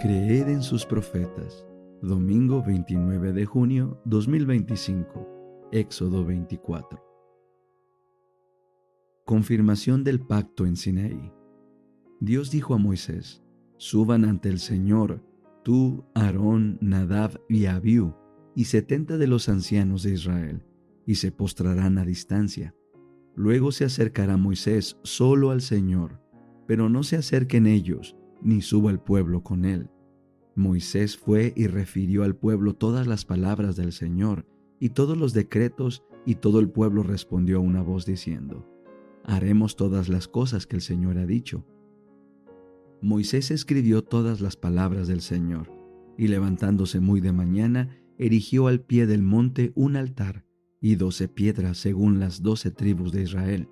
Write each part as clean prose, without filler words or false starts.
Creed en sus profetas. Domingo 29 de junio 2025. Éxodo 24. Confirmación del pacto en Sinaí. Dios dijo a Moisés: suban ante el Señor, tú, Aarón, Nadab y Abiú, y 70 de los ancianos de Israel, y se postrarán a distancia. Luego se acercará Moisés solo al Señor, pero no se acerquen ellos, ni suba el pueblo con él. Moisés fue y refirió al pueblo todas las palabras del Señor y todos los decretos, y todo el pueblo respondió a una voz diciendo: haremos todas las cosas que el Señor ha dicho. Moisés escribió todas las palabras del Señor, y levantándose muy de mañana, erigió al pie del monte un altar y 12 piedras según las 12 tribus de Israel.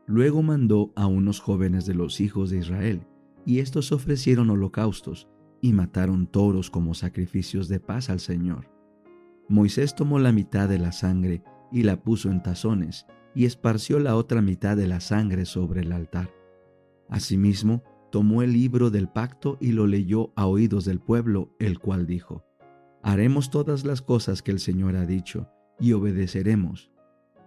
Luego mandó a unos jóvenes de los hijos de Israel, y estos ofrecieron holocaustos y mataron toros como sacrificios de paz al Señor. Moisés tomó la mitad de la sangre y la puso en tazones, y esparció la otra mitad de la sangre sobre el altar. Asimismo, tomó el libro del pacto y lo leyó a oídos del pueblo, el cual dijo: haremos todas las cosas que el Señor ha dicho, y obedeceremos.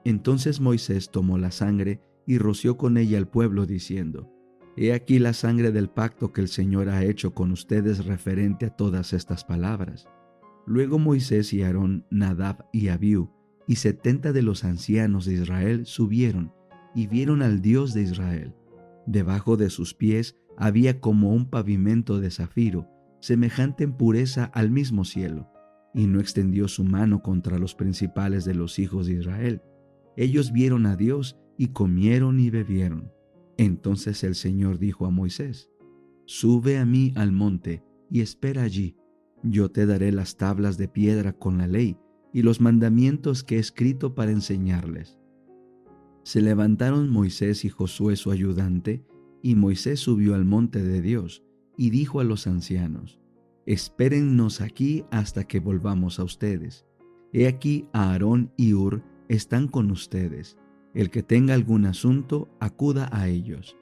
Entonces Moisés tomó la sangre y roció con ella al pueblo, diciendo: he aquí la sangre del pacto que el Señor ha hecho con ustedes referente a todas estas palabras. Luego Moisés y Aarón, Nadab y Abiú, y 70 de los ancianos de Israel subieron y vieron al Dios de Israel. Debajo de sus pies había como un pavimento de zafiro, semejante en pureza al mismo cielo, y no extendió su mano contra los principales de los hijos de Israel. Ellos vieron a Dios y comieron y bebieron. Entonces el Señor dijo a Moisés: sube a mí al monte y espera allí. Yo te daré las tablas de piedra con la ley y los mandamientos que he escrito para enseñarles. Se levantaron Moisés y Josué su ayudante, y Moisés subió al monte de Dios y dijo a los ancianos: espérennos aquí hasta que volvamos a ustedes. He aquí Aarón y Hur están con ustedes. El que tenga algún asunto, acuda a ellos.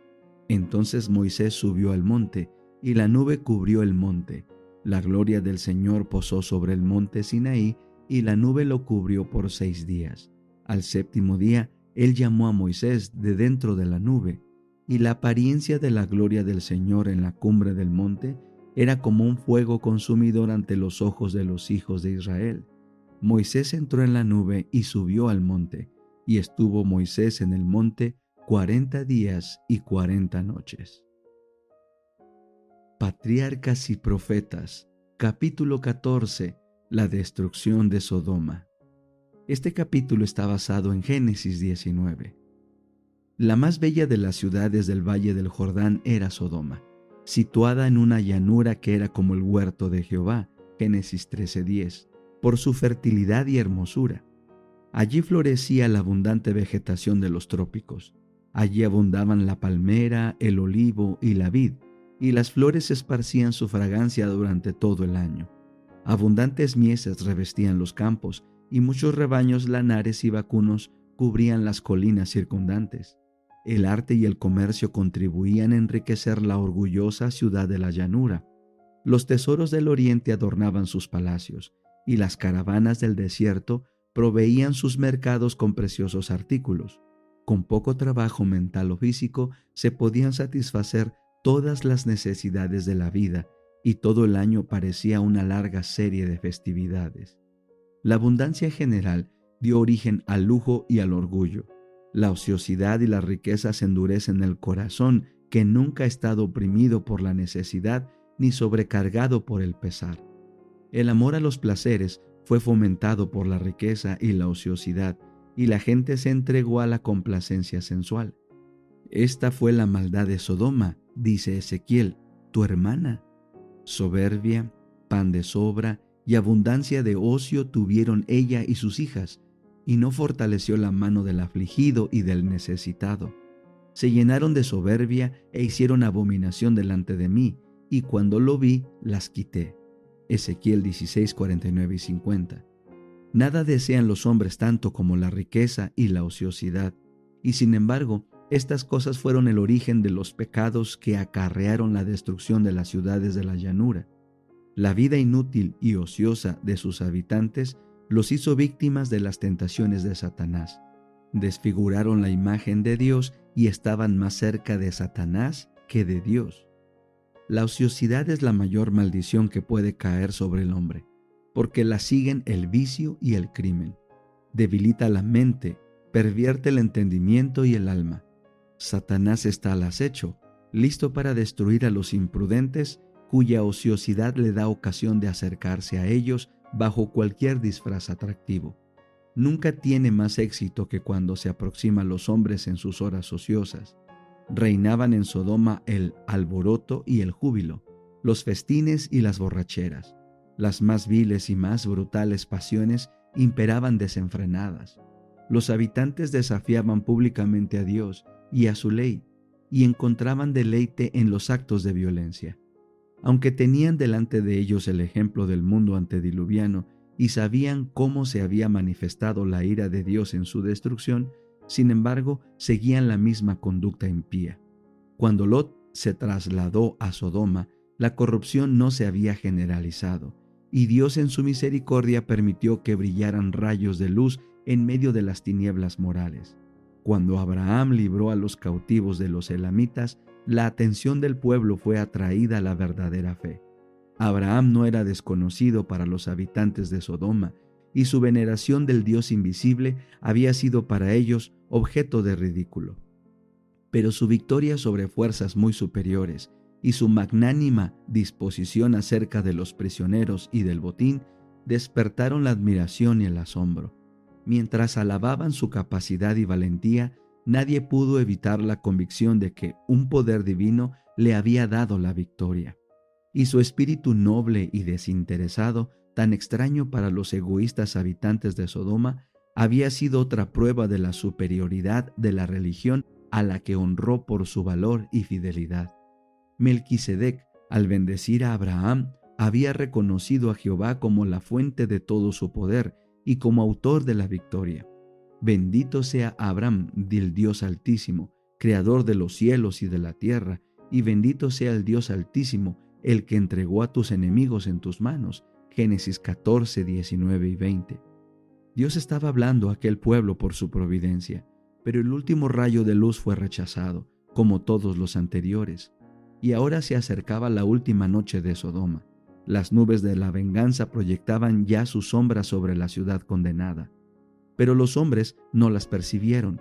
Entonces Moisés subió al monte, y la nube cubrió el monte. La gloria del Señor posó sobre el monte Sinaí, y la nube lo cubrió por 6 días. Al 7º día, él llamó a Moisés de dentro de la nube, y la apariencia de la gloria del Señor en la cumbre del monte era como un fuego consumidor ante los ojos de los hijos de Israel. Moisés entró en la nube y subió al monte, y estuvo Moisés en el monte 40 días y 40 noches. Patriarcas y Profetas, capítulo 14, la destrucción de Sodoma. Este capítulo está basado en Génesis 19. La más bella de las ciudades del valle del Jordán era Sodoma, situada en una llanura que era como el huerto de Jehová, Génesis 13:10, por su fertilidad y hermosura. Allí florecía la abundante vegetación de los trópicos. Allí abundaban la palmera, el olivo y la vid, y las flores esparcían su fragancia durante todo el año. Abundantes mieses revestían los campos, y muchos rebaños lanares y vacunos cubrían las colinas circundantes. El arte y el comercio contribuían a enriquecer la orgullosa ciudad de la llanura. Los tesoros del oriente adornaban sus palacios, y las caravanas del desierto proveían sus mercados con preciosos artículos. Con poco trabajo mental o físico se podían satisfacer todas las necesidades de la vida, y todo el año parecía una larga serie de festividades. La abundancia general dio origen al lujo y al orgullo. La ociosidad y las riquezas endurecen el corazón, que nunca ha estado oprimido por la necesidad ni sobrecargado por el pesar. El amor a los placeres fue fomentado por la riqueza y la ociosidad, y la gente se entregó a la complacencia sensual. Esta fue la maldad de Sodoma, dice Ezequiel, tu hermana. Soberbia, pan de sobra y abundancia de ocio tuvieron ella y sus hijas, y no fortaleció la mano del afligido y del necesitado. Se llenaron de soberbia e hicieron abominación delante de mí, y cuando lo vi, las quité. Ezequiel 16, 49 y 50. Nada desean los hombres tanto como la riqueza y la ociosidad, y sin embargo, estas cosas fueron el origen de los pecados que acarrearon la destrucción de las ciudades de la llanura. La vida inútil y ociosa de sus habitantes los hizo víctimas de las tentaciones de Satanás. Desfiguraron la imagen de Dios y estaban más cerca de Satanás que de Dios. La ociosidad es la mayor maldición que puede caer sobre el hombre, porque la siguen el vicio y el crimen. Debilita la mente, pervierte el entendimiento y el alma. Satanás está al acecho, listo para destruir a los imprudentes, cuya ociosidad le da ocasión de acercarse a ellos bajo cualquier disfraz atractivo. Nunca tiene más éxito que cuando se aproxima a los hombres en sus horas ociosas. Reinaban en Sodoma el alboroto y el júbilo, los festines y las borracheras. Las más viles y más brutales pasiones imperaban desenfrenadas. Los habitantes desafiaban públicamente a Dios y a su ley, y encontraban deleite en los actos de violencia. Aunque tenían delante de ellos el ejemplo del mundo antediluviano y sabían cómo se había manifestado la ira de Dios en su destrucción, sin embargo, seguían la misma conducta impía. Cuando Lot se trasladó a Sodoma, la corrupción no se había generalizado, y Dios en su misericordia permitió que brillaran rayos de luz en medio de las tinieblas morales. Cuando Abraham libró a los cautivos de los elamitas, la atención del pueblo fue atraída a la verdadera fe. Abraham no era desconocido para los habitantes de Sodoma, y su veneración del Dios invisible había sido para ellos objeto de ridículo. Pero su victoria sobre fuerzas muy superiores y su magnánima disposición acerca de los prisioneros y del botín despertaron la admiración y el asombro. Mientras alababan su capacidad y valentía, nadie pudo evitar la convicción de que un poder divino le había dado la victoria. Y su espíritu noble y desinteresado, tan extraño para los egoístas habitantes de Sodoma, había sido otra prueba de la superioridad de la religión a la que honró por su valor y fidelidad. Melquisedec, al bendecir a Abraham, había reconocido a Jehová como la fuente de todo su poder y como autor de la victoria. Bendito sea Abraham del Dios Altísimo, creador de los cielos y de la tierra, y bendito sea el Dios Altísimo, el que entregó a tus enemigos en tus manos. Génesis 14, 19 y 20. Dios estaba hablando a aquel pueblo por su providencia, pero el último rayo de luz fue rechazado, como todos los anteriores. Y ahora se acercaba la última noche de Sodoma. Las nubes de la venganza proyectaban ya su sombra sobre la ciudad condenada. Pero los hombres no las percibieron.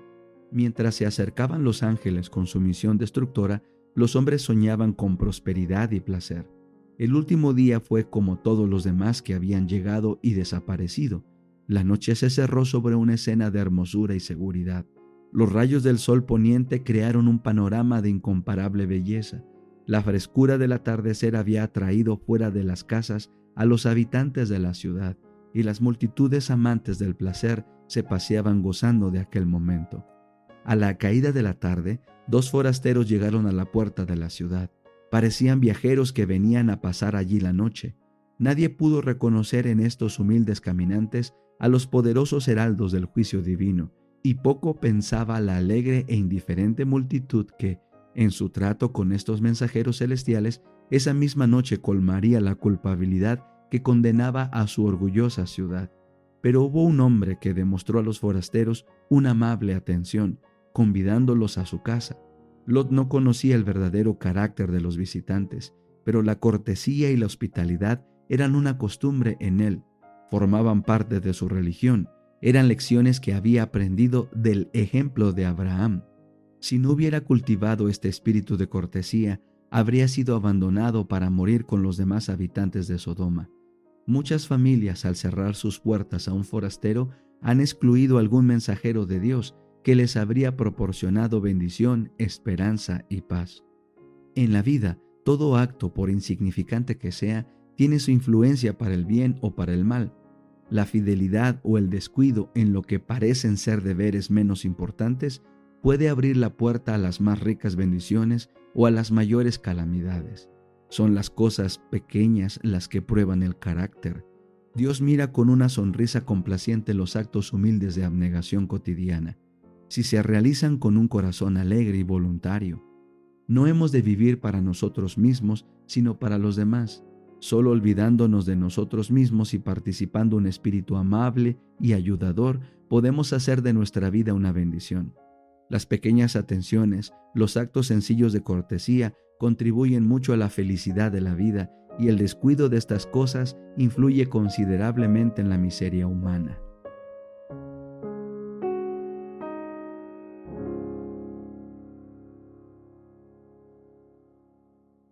Mientras se acercaban los ángeles con su misión destructora, los hombres soñaban con prosperidad y placer. El último día fue como todos los demás que habían llegado y desaparecido. La noche se cerró sobre una escena de hermosura y seguridad. Los rayos del sol poniente crearon un panorama de incomparable belleza. La frescura del atardecer había atraído fuera de las casas a los habitantes de la ciudad, y las multitudes amantes del placer se paseaban gozando de aquel momento. A la caída de la tarde, 2 forasteros llegaron a la puerta de la ciudad. Parecían viajeros que venían a pasar allí la noche. Nadie pudo reconocer en estos humildes caminantes a los poderosos heraldos del juicio divino, y poco pensaba la alegre e indiferente multitud que, en su trato con estos mensajeros celestiales, esa misma noche colmaría la culpabilidad que condenaba a su orgullosa ciudad. Pero hubo un hombre que demostró a los forasteros una amable atención, convidándolos a su casa. Lot no conocía el verdadero carácter de los visitantes, pero la cortesía y la hospitalidad eran una costumbre en él, formaban parte de su religión, eran lecciones que había aprendido del ejemplo de Abraham. Si no hubiera cultivado este espíritu de cortesía, habría sido abandonado para morir con los demás habitantes de Sodoma. Muchas familias, al cerrar sus puertas a un forastero, han excluido a algún mensajero de Dios que les habría proporcionado bendición, esperanza y paz. En la vida, todo acto, por insignificante que sea, tiene su influencia para el bien o para el mal. La fidelidad o el descuido en lo que parecen ser deberes menos importantes puede abrir la puerta a las más ricas bendiciones o a las mayores calamidades. Son las cosas pequeñas las que prueban el carácter. Dios mira con una sonrisa complaciente los actos humildes de abnegación cotidiana, si se realizan con un corazón alegre y voluntario. No hemos de vivir para nosotros mismos, sino para los demás. Solo olvidándonos de nosotros mismos y participando un espíritu amable y ayudador, podemos hacer de nuestra vida una bendición. Las pequeñas atenciones, los actos sencillos de cortesía contribuyen mucho a la felicidad de la vida, y el descuido de estas cosas influye considerablemente en la miseria humana.